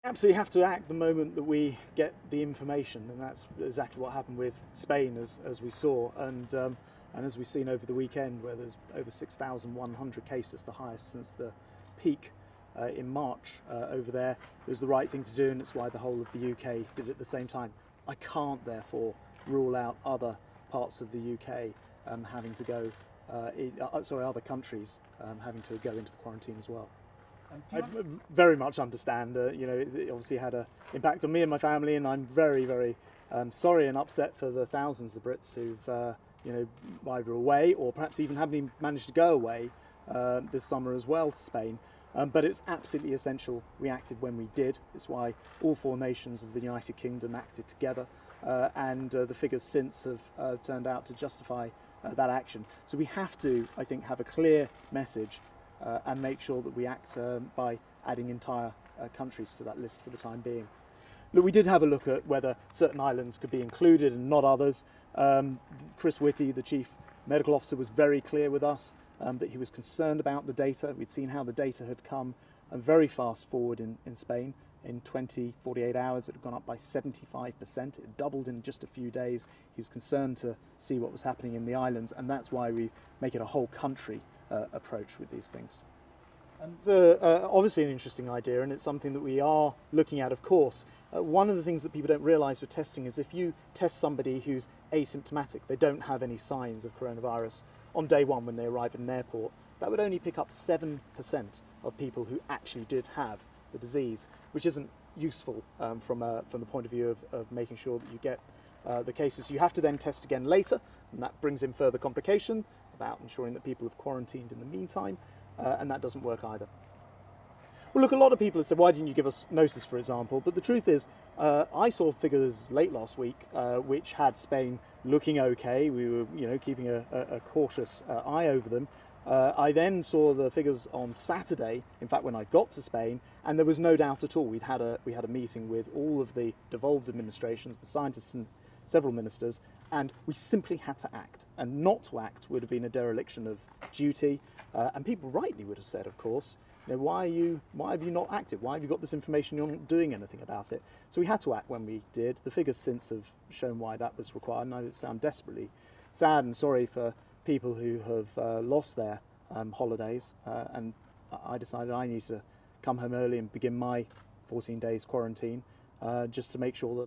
Absolutely have to act the moment that we get the information, and that's exactly what happened with Spain, as we saw, and as we've seen over the weekend, where there's over 6,100 cases, the highest since the peak in March over there. It was the right thing to do, and it's why the whole of the UK did it at the same time. I can't therefore rule out other parts of the UK having to go, other countries having to go into the quarantine as well. I very much understand. It obviously had an impact on me and my family, and I'm very, very sorry and upset for the thousands of Brits who've, either away or perhaps even haven't even managed to go away this summer as well to Spain. But it's absolutely essential we acted when we did. It's why all four nations of the United Kingdom acted together, and the figures since have turned out to justify that action. So we have to, I think, have a clear message and make sure that we act by adding entire countries to that list for the time being. Look, we did have a look at whether certain islands could be included and not others. Chris Whitty, the Chief Medical Officer, was very clear with us that he was concerned about the data. We'd seen how the data had come very fast forward in Spain. In 48 hours, it had gone up by 75%. It doubled in just a few days. He was concerned to see what was happening in the islands, and that's why we make it a whole country approach with these things. It's obviously an interesting idea, and it's something that we are looking at, of course. One of the things that people don't realise with testing is if you test somebody who's asymptomatic, they don't have any signs of coronavirus, on day one when they arrive at an airport, that would only pick up 7% of people who actually did have the disease, which isn't useful from the point of view of making sure that you get the cases. You have to then test again later, and that brings in further complication about ensuring that people have quarantined in the meantime, and that doesn't work either. Well, look, a lot of people have said, why didn't you give us notice, for example? But the truth is, I saw figures late last week which had Spain looking okay. We were, keeping a cautious eye over them. I then saw the figures on Saturday, in fact, when I got to Spain, and there was no doubt at all. We had a meeting with all of the devolved administrations, the scientists and several ministers, and we simply had to act. And not to act would have been a dereliction of duty. And people rightly would have said, of course, why have you not acted? Why have you got this information? You're not doing anything about it. So we had to act when we did. The figures since have shown why that was required, and I sound desperately sad and sorry for people who have lost their holidays. And I decided I need to come home early and begin my 14 days quarantine just to make sure that